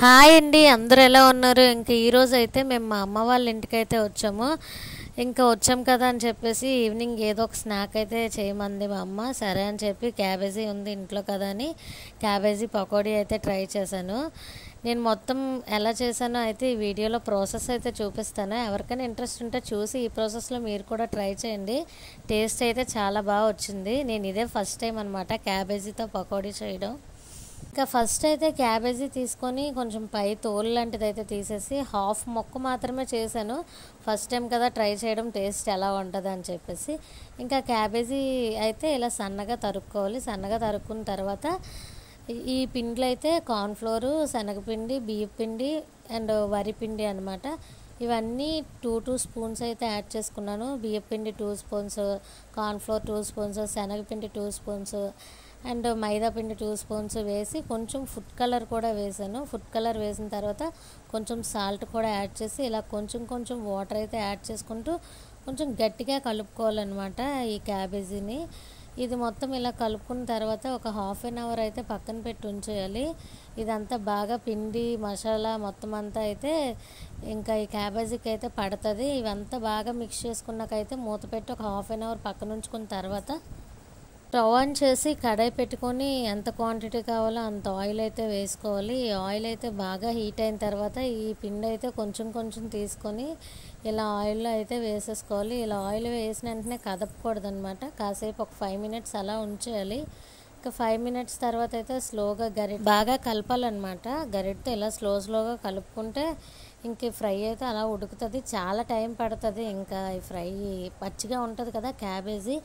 Hi అండి, అందరూ ఎలా ఉన్నారు? ఇంక ఈరోజు అయితే మేము మా అమ్మ వాళ్ళ ఇంటికైతే వచ్చాము. ఇంకా వచ్చాం కదా అని చెప్పేసి ఈవినింగ్ ఏదో ఒక స్నాక్ అయితే చేయమంది మా అమ్మ. సరే అని చెప్పి క్యాబేజీ ఉంది ఇంట్లో కదా అని క్యాబేజీ పకోడీ అయితే ట్రై చేశాను. నేను మొత్తం ఎలా చేశానో అయితే ఈ వీడియోలో ప్రాసెస్ అయితే చూపిస్తాను. ఎవరికైనా ఇంట్రెస్ట్ ఉంటే చూసి ఈ ప్రాసెస్లో మీరు కూడా ట్రై చేయండి. టేస్ట్ అయితే చాలా బాగా వచ్చింది. నేను ఇదే ఫస్ట్ టైం అనమాట క్యాబేజీతో పకోడీ చేయడం. ఇంకా ఫస్ట్ అయితే క్యాబేజీ తీసుకొని కొంచెం పై తోలు లాంటిది అయితే తీసేసి హాఫ్ మొక్క మాత్రమే చేశాను. ఫస్ట్ టైం కదా ట్రై చేయడం, టేస్ట్ ఎలా ఉంటుంది అని చెప్పేసి. ఇంకా క్యాబేజీ అయితే ఇలా సన్నగా తరుక్కోవాలి. సన్నగా తరుక్కున్న తర్వాత ఈ పిండిలో అయితే కార్న్ఫ్లోరు, శనగపిండి, బియ్యపిండి అండ్ వరిపిండి అనమాట. ఇవన్నీ టూ స్పూన్స్ అయితే యాడ్ చేసుకున్నాను. బియ్యపిండి 2 స్పూన్స్, కార్న్ఫ్లోర్ 2 స్పూన్స్, శనగపిండి 2 స్పూన్స్ అండ్ మైదా పిండి 2 స్పూన్స్ వేసి కొంచెం ఫుడ్ కలర్ కూడా వేసాను. ఫుడ్ కలర్ వేసిన తర్వాత కొంచెం సాల్ట్ కూడా యాడ్ చేసి ఇలా కొంచెం కొంచెం వాటర్ అయితే యాడ్ చేసుకుంటూ కొంచెం గట్టిగా కలుపుకోవాలన్నమాట ఈ క్యాబేజీని. ఇది మొత్తం ఇలా కలుపుకున్న తర్వాత ఒక హాఫ్ అన్ అవర్ అయితే పక్కన పెట్టి ఉంచేయాలి. ఇదంతా బాగా పిండి మసాలా మొత్తం అంతా అయితే ఇంకా ఈ క్యాబేజీకి అయితే పడుతుంది. ఇవంతా బాగా మిక్స్ చేసుకున్నాకైతే మూత పెట్టి ఒక హాఫ్ అన్ అవర్ పక్కన ఉంచుకున్న తర్వాత స్టవ్ ఆన్ చేసి కడాయి పెట్టుకొని ఎంత క్వాంటిటీ కావాలో అంత ఆయిల్ అయితే వేసుకోవాలి. ఈ ఆయిల్ అయితే బాగా హీట్ అయిన తర్వాత ఈ పిండి అయితే కొంచెం కొంచెం తీసుకొని ఇలా ఆయిల్లో అయితే వేసేసుకోవాలి. ఇలా ఆయిల్ వేసిన వెంటనే కదపకూడదు అనమాట. కాసేపు ఒక 5 మినిట్స్ అలా ఉంచేయాలి. ఇంకా 5 మినిట్స్ తర్వాత అయితే స్లోగా బాగా కలపాలన్నమాట. గరిటతో ఇలా స్లోగా కలుపుకుంటే ఇంక ఫ్రై అయితే అలా ఉడుకుతుంది. చాలా టైం పడుతుంది. ఇంకా ఈ ఫ్రై పచ్చిగా ఉంటుంది కదా క్యాబేజీ,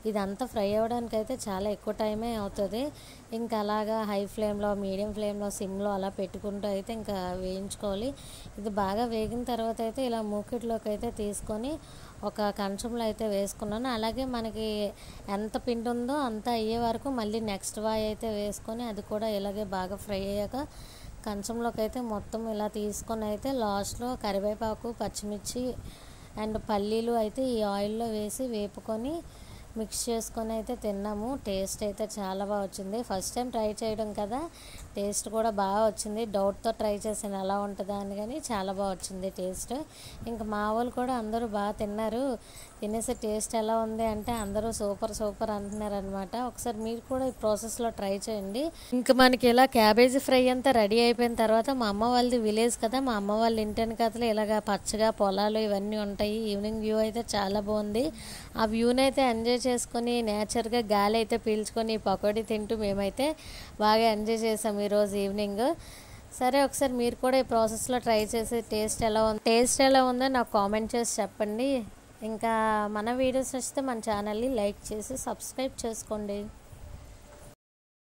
ఇదంతా ఫ్రై అవ్వడానికి అయితే చాలా ఎక్కువ టైమే అవుతుంది. ఇంకా అలాగా హై ఫ్లేమ్లో, మీడియం ఫ్లేమ్లో, సిమ్లో అలా పెట్టుకుంటూ అయితే ఇంకా వేయించుకోవాలి. ఇది బాగా వేగిన తర్వాత అయితే ఇలా మూకిట్లోకి అయితే తీసుకొని ఒక కంచంలో అయితే వేసుకున్నాను. అలాగే మనకి ఎంత పిండి ఉందో అంత అయ్యే వరకు మళ్ళీ నెక్స్ట్ వాయి అయితే వేసుకొని అది కూడా ఇలాగే బాగా ఫ్రై అయ్యాక కంచంలోకి అయితే మొత్తం ఇలా తీసుకొని అయితే లాస్ట్లో కరివేపాకు, పచ్చిమిర్చి అండ్ పల్లీలు అయితే ఈ ఆయిల్లో వేసి వేపుకొని మిక్స్ చేసుకొని అయితే తిన్నాము. టేస్ట్ అయితే చాలా బాగా వచ్చింది. ఫస్ట్ టైం ట్రై చేయడం కదా, టేస్ట్ కూడా బాగా వచ్చింది. డౌట్తో ట్రై చేసాను ఎలా ఉంటుందా అని, కానీ చాలా బాగా వచ్చింది టేస్ట్. ఇంకా మా వాళ్ళు కూడా అందరూ బాగా తిన్నారు. తినేసి టేస్ట్ ఎలా ఉంది అంటే అందరూ సూపర్ అంటున్నారు అనమాట. ఒకసారి మీరు కూడా ఈ ప్రాసెస్లో ట్రై చేయండి. ఇంకా మనకి ఇలా క్యాబేజీ ఫ్రై అంతా రెడీ అయిపోయిన తర్వాత మా అమ్మ వాళ్ళది విలేజ్ కదా, మా అమ్మ వాళ్ళ ఇంటిని కథలు ఇలాగ పచ్చగా పొలాలు ఇవన్నీ ఉంటాయి. ఈవినింగ్ వ్యూ అయితే చాలా బాగుంది. ఆ వ్యూని అయితే ఎంజాయ్ చేసుకొని నేచర్గా గాలి అయితే పీల్చుకొని పకోడీ తింటూ మేమైతే బాగా ఎంజాయ్ చేసాం ఈరోజు ఈవినింగ్. సరే, ఒకసారి మీరు కూడా ఈ ప్రాసెస్లో ట్రై చేసి టేస్ట్ ఎలా ఉందో నాకు కామెంట్ చేసి చెప్పండి. ఇంకా మన వీడియోస్ వస్తే మన ఛానల్ని లైక్ చేసి సబ్స్క్రైబ్ చేసుకోండి.